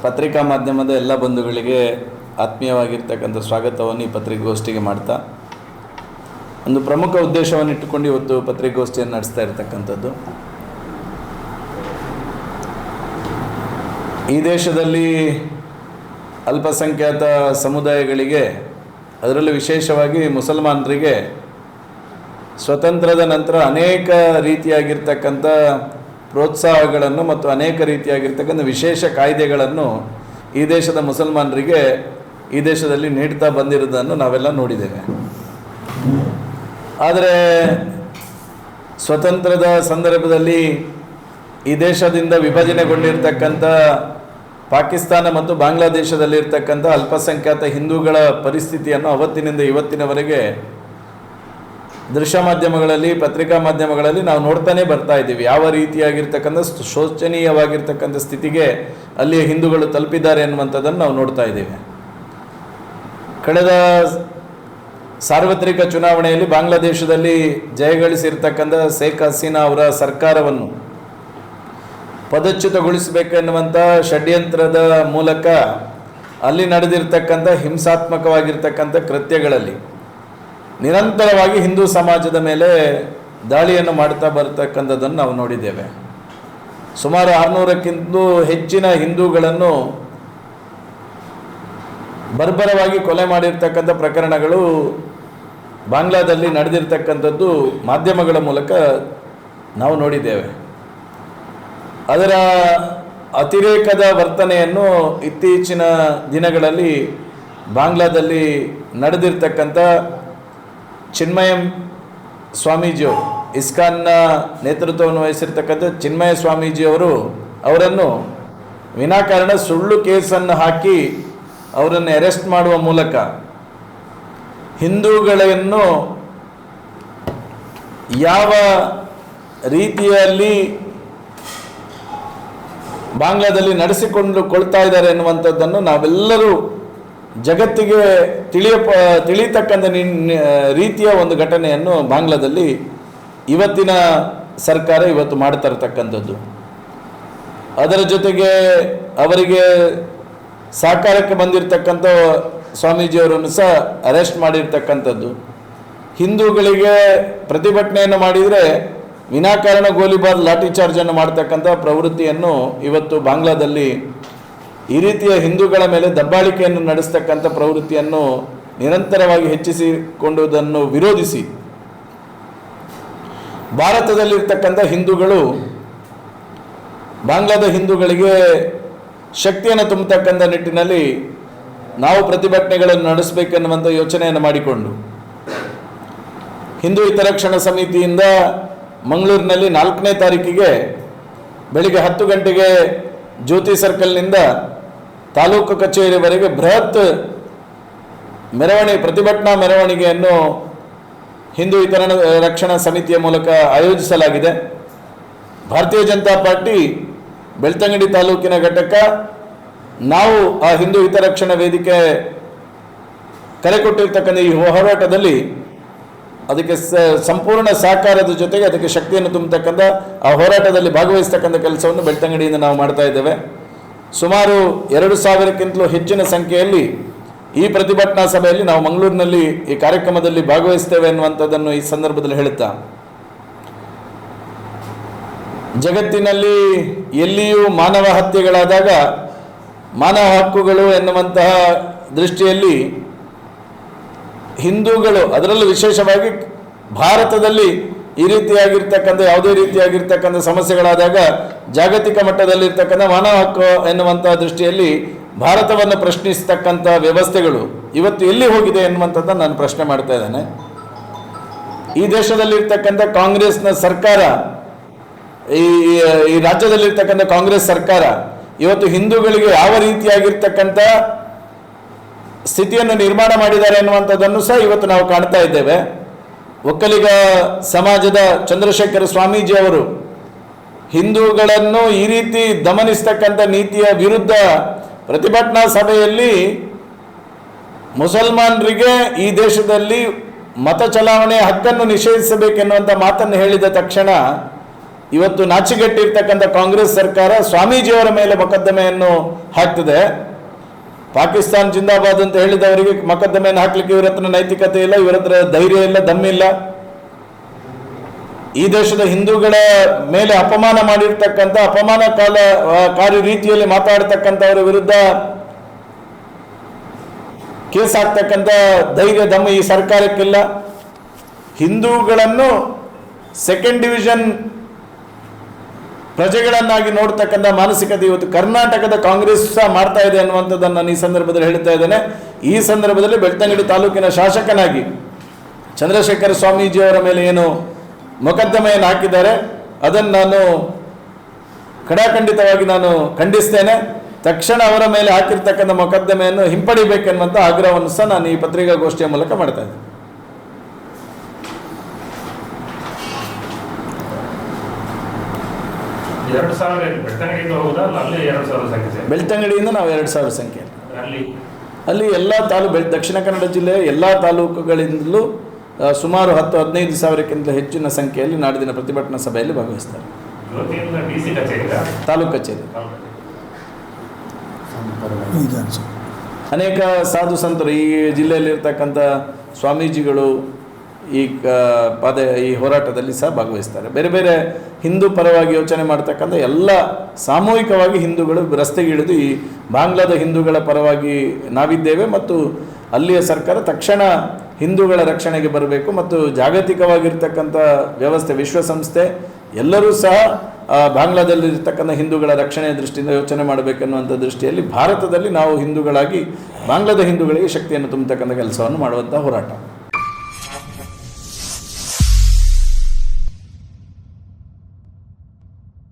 ಪತ್ರಿಕಾ ಮಾಧ್ಯಮದ ಎಲ್ಲ ಬಂಧುಗಳಿಗೆ ಆತ್ಮೀಯವಾಗಿರ್ತಕ್ಕಂಥ ಸ್ವಾಗತವನ್ನು ಈ ಪತ್ರಿಕಾಗೋಷ್ಠಿಗೆ ಮಾಡ್ತಾ ಒಂದು ಪ್ರಮುಖ ಉದ್ದೇಶವನ್ನು ಇಟ್ಟುಕೊಂಡು ಇವತ್ತು ಪತ್ರಿಕಾಗೋಷ್ಠಿಯನ್ನು ನಡೆಸ್ತಾ ಇರತಕ್ಕಂಥದ್ದು. ಈ ದೇಶದಲ್ಲಿ ಅಲ್ಪಸಂಖ್ಯಾತ ಸಮುದಾಯಗಳಿಗೆ, ಅದರಲ್ಲೂ ವಿಶೇಷವಾಗಿ ಮುಸಲ್ಮಾನರಿಗೆ ಸ್ವತಂತ್ರದ ನಂತರ ಅನೇಕ ರೀತಿಯಾಗಿರ್ತಕ್ಕಂಥ ಪ್ರೋತ್ಸಾಹಗಳನ್ನು ಮತ್ತು ಅನೇಕ ರೀತಿಯಾಗಿರ್ತಕ್ಕಂಥ ವಿಶೇಷ ಕಾಯ್ದೆಗಳನ್ನು ಈ ದೇಶದ ಮುಸಲ್ಮಾನರಿಗೆ ಈ ದೇಶದಲ್ಲಿ ನೀಡ್ತಾ ಬಂದಿರೋದನ್ನು ನಾವೆಲ್ಲ ನೋಡಿದ್ದೇವೆ. ಆದರೆ ಸ್ವತಂತ್ರದ ಸಂದರ್ಭದಲ್ಲಿ ಈ ದೇಶದಿಂದ ವಿಭಜನೆಗೊಂಡಿರ್ತಕ್ಕಂಥ ಪಾಕಿಸ್ತಾನ ಮತ್ತು ಬಾಂಗ್ಲಾದೇಶದಲ್ಲಿರ್ತಕ್ಕಂಥ ಅಲ್ಪಸಂಖ್ಯಾತ ಹಿಂದೂಗಳ ಪರಿಸ್ಥಿತಿಯನ್ನು ಅವತ್ತಿನಿಂದ ಇವತ್ತಿನವರೆಗೆ ದೃಶ್ಯ ಮಾಧ್ಯಮಗಳಲ್ಲಿ, ಪತ್ರಿಕಾ ಮಾಧ್ಯಮಗಳಲ್ಲಿ ನಾವು ನೋಡ್ತಾನೆ ಬರ್ತಾ ಇದ್ದೀವಿ. ಯಾವ ರೀತಿಯಾಗಿರ್ತಕ್ಕಂಥ ಶೋಚನೀಯವಾಗಿರ್ತಕ್ಕಂಥ ಸ್ಥಿತಿಗೆ ಅಲ್ಲಿಯ ಹಿಂದೂಗಳು ತಲುಪಿದ್ದಾರೆ ಎನ್ನುವಂಥದ್ದನ್ನು ನಾವು ನೋಡ್ತಾ ಇದ್ದೀವಿ. ಕಳೆದ ಸಾರ್ವತ್ರಿಕ ಚುನಾವಣೆಯಲ್ಲಿ ಬಾಂಗ್ಲಾದೇಶದಲ್ಲಿ ಜಯಗಳಿಸಿರ್ತಕ್ಕಂಥ ಶೇಖ್ ಹಸೀನಾ ಅವರ ಸರ್ಕಾರವನ್ನು ಪದಚ್ಯುತಗೊಳಿಸಬೇಕೆನ್ನುವಂಥ ಷಡ್ಯಂತ್ರದ ಮೂಲಕ ಅಲ್ಲಿ ನಡೆದಿರ್ತಕ್ಕಂಥ ಹಿಂಸಾತ್ಮಕವಾಗಿರ್ತಕ್ಕಂಥ ಕೃತ್ಯಗಳಲ್ಲಿ ನಿರಂತರವಾಗಿ ಹಿಂದೂ ಸಮಾಜದ ಮೇಲೆ ದಾಳಿಯನ್ನು ಮಾಡ್ತಾ ಬರ್ತಕ್ಕಂಥದ್ದನ್ನು ನಾವು ನೋಡಿದ್ದೇವೆ. ಸುಮಾರು 600ಕ್ಕಿಂತಲೂ ಹೆಚ್ಚಿನ ಹಿಂದೂಗಳನ್ನು ಬರ್ಬರವಾಗಿ ಕೊಲೆ ಮಾಡಿರ್ತಕ್ಕಂಥ ಪ್ರಕರಣಗಳು ಬಾಂಗ್ಲಾದಲ್ಲಿ ನಡೆದಿರ್ತಕ್ಕಂಥದ್ದು ಮಾಧ್ಯಮಗಳ ಮೂಲಕ ನಾವು ನೋಡಿದ್ದೇವೆ. ಅದರ ಅತಿರೇಕದ ವರ್ತನೆಯನ್ನು ಇತ್ತೀಚಿನ ದಿನಗಳಲ್ಲಿ ಬಾಂಗ್ಲಾದಲ್ಲಿ ನಡೆದಿರ್ತಕ್ಕಂಥ ಚಿನ್ಮಯ ಸ್ವಾಮೀಜಿಯವರು, ಇಸ್ಕಾನ್ನ ನೇತೃತ್ವವನ್ನು ವಹಿಸಿರ್ತಕ್ಕಂಥ ಚಿನ್ಮಯ ಅವರನ್ನು ವಿನಾಕಾರಣ ಸುಳ್ಳು ಕೇಸನ್ನು ಹಾಕಿ ಅವರನ್ನು ಅರೆಸ್ಟ್ ಮಾಡುವ ಮೂಲಕ ಹಿಂದೂಗಳನ್ನು ಯಾವ ರೀತಿಯಲ್ಲಿ ಬಾಂಗ್ಲಾದಲ್ಲಿ ನಡೆಸಿಕೊಂಡುಕೊಳ್ತಾ ಇದ್ದಾರೆ ಎನ್ನುವಂಥದ್ದನ್ನು ನಾವೆಲ್ಲರೂ ಜಗತ್ತಿಗೆ ತಿಳಿಯತಕ್ಕಂಥ ರೀತಿಯ ಒಂದು ಘಟನೆಯನ್ನು ಬಾಂಗ್ಲಾದಲ್ಲಿ ಇವತ್ತಿನ ಸರ್ಕಾರ ಇವತ್ತು ಮಾಡ್ತಾ ಇರತಕ್ಕಂಥದ್ದು. ಅದರ ಜೊತೆಗೆ ಅವರಿಗೆ ಸಹಕಾರಕ್ಕೆ ಬಂದಿರತಕ್ಕಂಥ ಸ್ವಾಮೀಜಿಯವರನ್ನು ಸಹ ಅರೆಸ್ಟ್ ಮಾಡಿರ್ತಕ್ಕಂಥದ್ದು. ಹಿಂದೂಗಳಿಗೆ ಪ್ರತಿಭಟನೆಯನ್ನು ಮಾಡಿದರೆ ವಿನಾಕಾರಣ ಗೋಲಿಬಾರ್, ಲಾಠಿ ಚಾರ್ಜನ್ನು ಮಾಡ್ತಕ್ಕಂಥ ಪ್ರವೃತ್ತಿಯನ್ನು ಇವತ್ತು ಬಾಂಗ್ಲಾದಲ್ಲಿ ಈ ರೀತಿಯ ಹಿಂದೂಗಳ ಮೇಲೆ ದಬ್ಬಾಳಿಕೆಯನ್ನು ನಡೆಸ್ತಕ್ಕಂಥ ಪ್ರವೃತ್ತಿಯನ್ನು ನಿರಂತರವಾಗಿ ಹೆಚ್ಚಿಸಿಕೊಂಡುವುದನ್ನು ವಿರೋಧಿಸಿ ಭಾರತದಲ್ಲಿರ್ತಕ್ಕಂಥ ಹಿಂದೂಗಳು ಬಾಂಗ್ಲಾದ ಹಿಂದೂಗಳಿಗೆ ಶಕ್ತಿಯನ್ನು ತುಂಬತಕ್ಕಂಥ ನಿಟ್ಟಿನಲ್ಲಿ ನಾವು ಪ್ರತಿಭಟನೆಗಳನ್ನು ನಡೆಸಬೇಕೆನ್ನುವಂಥ ಯೋಚನೆಯನ್ನು ಮಾಡಿಕೊಂಡು ಹಿಂದೂ ಹಿತರಕ್ಷಣಾ ಸಮಿತಿಯಿಂದ ಮಂಗಳೂರಿನಲ್ಲಿ 4ನೇ ತಾರೀಕಿಗೆ ಬೆಳಿಗ್ಗೆ 10 ಗಂಟೆಗೆ ಜ್ಯೋತಿ ಸರ್ಕಲ್ನಿಂದ ತಾಲೂಕು ಕಚೇರಿವರೆಗೆ ಬೃಹತ್ ಪ್ರತಿಭಟನಾ ಮೆರವಣಿಗೆಯನ್ನು ಹಿಂದೂ ರಕ್ಷಣಾ ಸಮಿತಿಯ ಮೂಲಕ ಆಯೋಜಿಸಲಾಗಿದೆ. ಭಾರತೀಯ ಜನತಾ ಪಾರ್ಟಿ ಬೆಳ್ತಂಗಡಿ ತಾಲೂಕಿನ ಘಟಕ ನಾವು ಆ ಹಿಂದೂ ಹಿತರಕ್ಷಣಾ ವೇದಿಕೆ ಕರೆ ಕೊಟ್ಟಿರ್ತಕ್ಕಂಥ ಈ ಹೋರಾಟದಲ್ಲಿ ಅದಕ್ಕೆ ಸಂಪೂರ್ಣ ಸಹಕಾರದ ಜೊತೆಗೆ ಅದಕ್ಕೆ ಶಕ್ತಿಯನ್ನು ತುಂಬತಕ್ಕಂಥ ಆ ಹೋರಾಟದಲ್ಲಿ ಭಾಗವಹಿಸ್ತಕ್ಕಂಥ ಕೆಲಸವನ್ನು ಬೆಳ್ತಂಗಡಿಯಿಂದ ನಾವು ಮಾಡ್ತಾ ಇದ್ದೇವೆ. ಸುಮಾರು 2000ಕ್ಕಿಂತಲೂ ಹೆಚ್ಚಿನ ಸಂಖ್ಯೆಯಲ್ಲಿ ಈ ಪ್ರತಿಭಟನಾ ಸಭೆಯಲ್ಲಿ ನಾವು ಮಂಗಳೂರಿನಲ್ಲಿ ಈ ಕಾರ್ಯಕ್ರಮದಲ್ಲಿ ಭಾಗವಹಿಸ್ತೇವೆ ಎನ್ನುವಂಥದ್ದನ್ನು ಈ ಸಂದರ್ಭದಲ್ಲಿ ಹೇಳುತ್ತಾ, ಜಗತ್ತಿನಲ್ಲಿ ಎಲ್ಲಿಯೂ ಮಾನವ ಹತ್ಯೆಗಳಾದಾಗ ಮಾನವ ಹಕ್ಕುಗಳು ಎನ್ನುವಂತಹ ದೃಷ್ಟಿಯಲ್ಲಿ ಹಿಂದೂಗಳು, ಅದರಲ್ಲೂ ವಿಶೇಷವಾಗಿ ಭಾರತದಲ್ಲಿ ಈ ರೀತಿಯಾಗಿರ್ತಕ್ಕಂಥ ಯಾವುದೇ ರೀತಿಯಾಗಿರ್ತಕ್ಕಂಥ ಸಮಸ್ಯೆಗಳಾದಾಗ ಜಾಗತಿಕ ಮಟ್ಟದಲ್ಲಿರ್ತಕ್ಕಂಥ ಮಾನವ ಹಕ್ಕು ಎನ್ನುವಂಥ ದೃಷ್ಟಿಯಲ್ಲಿ ಭಾರತವನ್ನು ಪ್ರಶ್ನಿಸ್ತಕ್ಕಂಥ ವ್ಯವಸ್ಥೆಗಳು ಇವತ್ತು ಎಲ್ಲಿ ಹೋಗಿದೆ ಎನ್ನುವಂಥದ್ದನ್ನು ನಾನು ಪ್ರಶ್ನೆ ಮಾಡ್ತಾ ಇದ್ದೇನೆ. ಈ ದೇಶದಲ್ಲಿರ್ತಕ್ಕಂಥ ಕಾಂಗ್ರೆಸ್ನ ಸರ್ಕಾರ, ಈ ರಾಜ್ಯದಲ್ಲಿರ್ತಕ್ಕಂಥ ಕಾಂಗ್ರೆಸ್ ಸರ್ಕಾರ ಇವತ್ತು ಹಿಂದೂಗಳಿಗೆ ಯಾವ ರೀತಿಯಾಗಿರ್ತಕ್ಕಂಥ ಸ್ಥಿತಿಯನ್ನು ನಿರ್ಮಾಣ ಮಾಡಿದ್ದಾರೆ ಎನ್ನುವಂಥದ್ದನ್ನು ಸಹ ಇವತ್ತು ನಾವು ಕಾಣ್ತಾ ಇದ್ದೇವೆ. ಒಕ್ಕಲಿಗ ಸಮಾಜದ ಚಂದ್ರಶೇಖರ ಸ್ವಾಮೀಜಿ ಅವರು ಹಿಂದೂಗಳನ್ನು ಈ ರೀತಿ ದಮನಿಸ್ತಕ್ಕಂಥ ನೀತಿಯ ವಿರುದ್ಧ ಪ್ರತಿಭಟನಾ ಸಭೆಯಲ್ಲಿ ಮುಸಲ್ಮಾನರಿಗೆ ಈ ದೇಶದಲ್ಲಿ ಮತ ಚಲಾವಣೆ ಹಕ್ಕನ್ನು ನಿಷೇಧಿಸಬೇಕೆನ್ನುವಂಥ ಮಾತನ್ನು ಹೇಳಿದ ತಕ್ಷಣ ಇವತ್ತು ನಾಚಿಗೆಟ್ಟಿರ್ತಕ್ಕಂಥ ಕಾಂಗ್ರೆಸ್ ಸರ್ಕಾರ ಸ್ವಾಮೀಜಿಯವರ ಮೇಲೆ ಮೊಕದ್ದಮೆಯನ್ನು ಹಾಕ್ತದೆ. ಪಾಕಿಸ್ತಾನ್ ಜಿಂದಾಬಾದ್ ಅಂತ ಹೇಳಿದವರಿಗೆ ಮೊಕದ್ದಮೆಯನ್ನು ಹಾಕ್ಲಿಕ್ಕೆ ಇವರ ಹತ್ರ ನೈತಿಕತೆ ಇಲ್ಲ, ಇವರ ಹತ್ರ ಧೈರ್ಯ ಇಲ್ಲ, ದಮ್ಮಿಲ್ಲ. ಈ ದೇಶದ ಹಿಂದೂಗಳ ಮೇಲೆ ಅಪಮಾನ ಮಾಡಿರ್ತಕ್ಕಂಥ, ಅಪಮಾನಕಾರಿ ರೀತಿಯಲ್ಲಿ ಮಾತಾಡ್ತಕ್ಕಂಥವರ ವಿರುದ್ಧ ಕೇಸ್ ಹಾಕ್ತಕ್ಕಂಥ ಧೈರ್ಯ ದಮ್ಮ ಈ ಸರ್ಕಾರಕ್ಕಿಲ್ಲ. ಹಿಂದೂಗಳನ್ನು ಸೆಕೆಂಡ್ ಡಿವಿಷನ್ ಪ್ರಜೆಗಳನ್ನಾಗಿ ನೋಡ್ತಕ್ಕಂಥ ಮಾನಸಿಕತೆ ಇವತ್ತು ಕರ್ನಾಟಕದ ಕಾಂಗ್ರೆಸ್ ಸಹ ಮಾಡ್ತಾ ಇದೆ ಅನ್ನುವಂಥದ್ದನ್ನು ನಾನು ಈ ಸಂದರ್ಭದಲ್ಲಿ ಹೇಳ್ತಾ ಇದ್ದೇನೆ. ಈ ಸಂದರ್ಭದಲ್ಲಿ ಬೆಳ್ತಂಗಡಿ ತಾಲೂಕಿನ ಶಾಸಕನಾಗಿ ಚಂದ್ರಶೇಖರ ಸ್ವಾಮೀಜಿಯವರ ಮೇಲೆ ಏನು ಮೊಕದ್ದಮೆಯನ್ನು ಹಾಕಿದ್ದಾರೆ ಅದನ್ನು ನಾನು ಖಡಾಖಂಡಿತವಾಗಿ ನಾನು ಖಂಡಿಸ್ತೇನೆ. ತಕ್ಷಣ ಅವರ ಮೇಲೆ ಹಾಕಿರ್ತಕ್ಕಂಥ ಮೊಕದ್ದಮೆಯನ್ನು ಹಿಂಪಡಿಬೇಕೆನ್ನುವಂಥ ಆಗ್ರಹವನ್ನು ಸಹ ನಾನು ಈ ಪತ್ರಿಕಾಗೋಷ್ಠಿಯ ಮೂಲಕ ಮಾಡ್ತಾ ಇದ್ದೇನೆ. ಬೆಳ್ತಂಗಡಿಯಿಂದ ನಾವು 2000 ಸಂಖ್ಯೆ ಅಲ್ಲಿ ಎಲ್ಲ ದಕ್ಷಿಣ ಕನ್ನಡ ಜಿಲ್ಲೆಯ ಎಲ್ಲ ತಾಲೂಕುಗಳಿಂದಲೂ ಸುಮಾರು 10-15 ಸಾವಿರಕ್ಕಿಂತ ಹೆಚ್ಚಿನ ಸಂಖ್ಯೆಯಲ್ಲಿ ನಾಡಿನ ಪ್ರತಿಭಟನಾ ಸಭೆಯಲ್ಲಿ ಭಾಗವಹಿಸ್ತಾರೆ. ತಾಲೂಕು ಕಚೇರಿ ಅನೇಕ ಸಾಧು ಸಂತರು ಈ ಜಿಲ್ಲೆಯಲ್ಲಿರ್ತಕ್ಕಂಥ ಸ್ವಾಮೀಜಿಗಳು ಈ ಹೋರಾಟದಲ್ಲಿ ಸಹ ಭಾಗವಹಿಸ್ತಾರೆ. ಬೇರೆ ಬೇರೆ ಹಿಂದೂ ಪರವಾಗಿ ಯೋಚನೆ ಮಾಡ್ತಕ್ಕಂಥ ಎಲ್ಲ ಸಾಮೂಹಿಕವಾಗಿ ಹಿಂದೂಗಳು ರಸ್ತೆಗೆ ಇಳಿದು ಈ ಬಾಂಗ್ಲಾದ ಹಿಂದೂಗಳ ಪರವಾಗಿ ನಾವಿದ್ದೇವೆ ಮತ್ತು ಅಲ್ಲಿಯ ಸರ್ಕಾರ ತಕ್ಷಣ ಹಿಂದೂಗಳ ರಕ್ಷಣೆಗೆ ಬರಬೇಕು ಮತ್ತು ಜಾಗತಿಕವಾಗಿರ್ತಕ್ಕಂಥ ವ್ಯವಸ್ಥೆ ವಿಶ್ವಸಂಸ್ಥೆ ಎಲ್ಲರೂ ಸಹ ಬಾಂಗ್ಲಾದಲ್ಲಿರ್ತಕ್ಕಂಥ ಹಿಂದೂಗಳ ರಕ್ಷಣೆಯ ದೃಷ್ಟಿಯಿಂದ ಯೋಚನೆ ಮಾಡಬೇಕೆನ್ನುವಂಥ ದೃಷ್ಟಿಯಲ್ಲಿ ಭಾರತದಲ್ಲಿ ನಾವು ಹಿಂದೂಗಳಾಗಿ ಬಾಂಗ್ಲಾದ ಹಿಂದೂಗಳಿಗೆ ಶಕ್ತಿಯನ್ನು ತುಂಬತಕ್ಕಂಥ ಕೆಲಸವನ್ನು ಮಾಡುವಂಥ ಹೋರಾಟ.